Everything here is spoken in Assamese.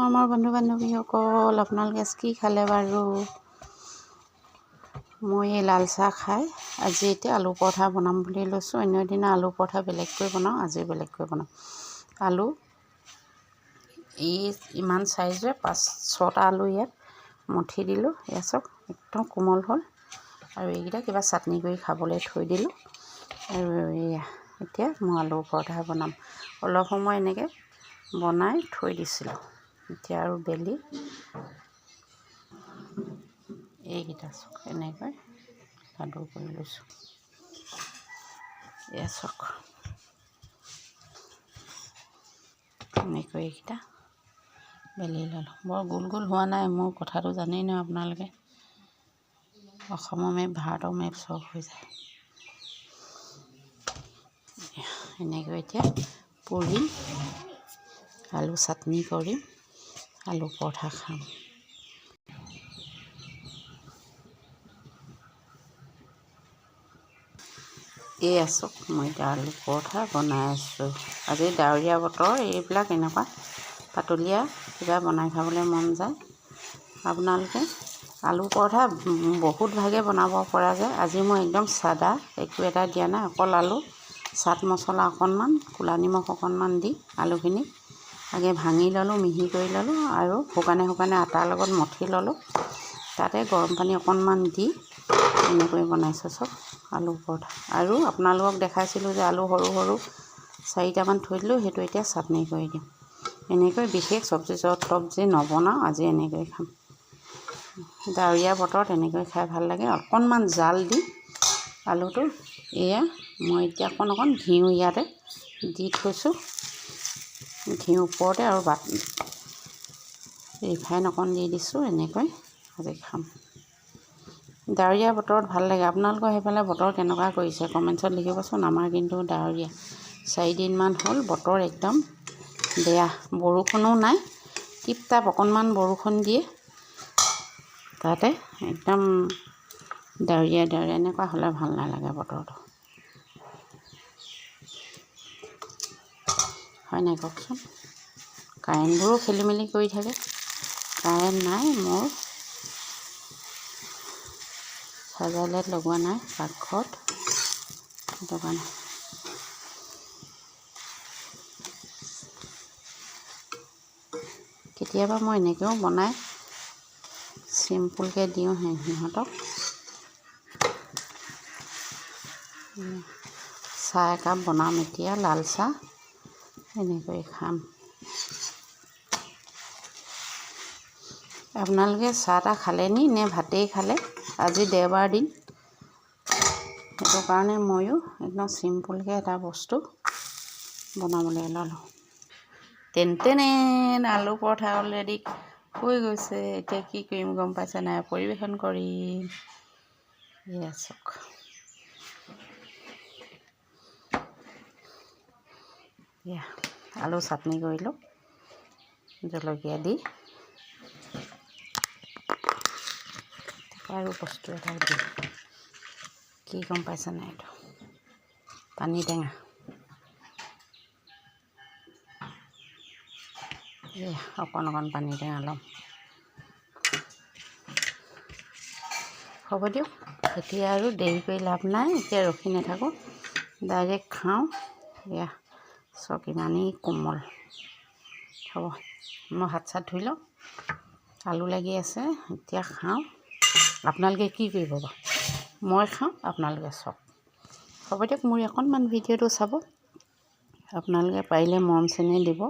মৰমৰ বন্ধু বান্ধৱীসকল, আপোনালোকে কি খালে বাৰু? মই এই লাল চাহ খাই আজি এতিয়া আলু পৰঠা বনাম বুলি লৈছোঁ। অন্য দিনা আলু পৰঠা বেলেগকৈ বনাওঁ, আজি বেলেগকৈ বনাওঁ। আলু ইমান চাইজৰ 5-6টা আলু ইয়াত মঠি দিলোঁ। এয়া চাওক একদম কোমল হ'ল। আৰু এইকেইটা কিবা চাটনি কৰি খাবলৈ থৈ দিলোঁ। আৰু এয়া এতিয়া মই আলু পৰঠা বনাম। অলপ সময় এনেকৈ বনাই থৈ দিছিলোঁ। এতিয়া আৰু বেলি এইকেইটা চাওক এনেকৈ লাডু কৰি লৈছোঁ। এয়া চাওক এনেকৈ এইকেইটা বেলি ল'লোঁ। বৰ গোল গোল হোৱা নাই। মোৰ কথাটো জানেই নহয় আপোনালোকে, অসমৰ মেপ ভাৰতৰ মেপ চব হৈ যায়। এনেকৈ এতিয়া পুৰিম, আলু চাটনি কৰিম, আলু পৰঠা খাম। এই আছোঁ মই এতিয়া আলু পৰঠা বনাই আছোঁ। আজি ডাৱৰীয়া বতৰ, এইবিলাক এনেকুৱা পাতলীয়া কিবা বনাই খাবলৈ মন যায়। আপোনালোকে আলু পৰঠা বহুত ভাগে বনাব পৰা যায়। আজি মই একদম চাদা, একো এটা দিয়া নাই, অকল আলু, চাট মছলা অকণমান, ক'লা নিমখ অকণমান দি আলুখিনি আগে ভাঙি ল'লোঁ, মিহি কৰি ল'লোঁ আৰু শুকানে আটাৰ লগত মঠি ল'লোঁ। তাতে গৰম পানী অকণমান দি এনেকৈ বনাইছোঁ চব আলু পৰঠা। আৰু আপোনালোকক দেখাইছিলোঁ যে আলু সৰু সৰু 4টামান থৈ দিলোঁ, সেইটো এতিয়া চাটনি কৰি দিম। এনেকৈ বিশেষ চব্জি নবনাওঁ, আজি এনেকৈ খাম। ডাৱৰীয়া বতৰত এনেকৈ খাই ভাল লাগে। অকণমান জাল দি আলুটো, এয়া মই এতিয়া অকণ ঘিউ ইয়াতে দি থৈছোঁ। ঘিউ ওপৰতে আৰু ৰিফাইন অকণ দি দিছোঁ। এনেকৈ আজি খাম। ডাৱৰীয়া বতৰত ভাল লাগে। আপোনালোকৰ সেইফালে বতৰ কেনেকুৱা কৰিছে কমেণ্টছত লিখিবচোন। আমাৰ কিন্তু ডাৱৰীয়া, 4 দিনমান হ'ল বতৰ একদম বেয়া। বৰষুণো নাই, টিপটাপ অকণমান বৰষুণ দিয়ে, তাতে একদম ডাৱৰীয়া এনেকুৱা হ'লে ভাল নালাগে বতৰটো, হয় নাই কওকচোন? কাৰেণ্টবোৰো খেলি মেলি কৰি থাকে। কাৰেণ্ট নাই, মোৰ চাৰ্জাৰ লাইট লগোৱা নাই পাকঘৰত, সেইটো কাৰণে। কেতিয়াবা মই এনেকৈও বনাই চিম্পুলকৈ দিওঁ সিহঁতক। চাহ একাপ বনাম এতিয়া, লাল চাহ, এনেকৈ খাম। আপোনালোকে চাহ-তাহ খালে নে ভাতেই খালে? আজি দেওবাৰ দিন, সেইটো কাৰণে ময়ো একদম চিম্পুলকৈ এটা বস্তু বনাবলৈ ল'লোঁ। তেনে আলু পৰঠা অলৰেডি হৈ গৈছে। এতিয়া কি কৰিম গম পাইছে নাই? পৰিৱেশন কৰিম। এয়া চাওক, এয়া আলু চাটনি কৰিলোঁ জলকীয়া দি। আৰু বস্তু এটা দিম, কি গম পাইছে নাই? এইটো পানী টেঙা। অকণ পানী টেঙা ল'ম। হ'ব দিয়ক, এতিয়া আৰু দেৰি কৰি লাভ নাই। এতিয়া ৰখি নাথাকোঁ, ডাইৰেক্ট খাওঁ। এয়া চব ইমানেই কোমল। হ'ব, মই হাত চাত ধুই লওঁ, আলু লাগি আছে, এতিয়া খাওঁ। আপোনালোকে কি কৰিব বাৰু? মই খাওঁ, আপোনালোকে চাওক। হ'ব দিয়ক, মোৰ অকণমান ভিডিঅ'টো চাব। আপোনালোকে পাৰিলে মৰম চেনেহ দিব।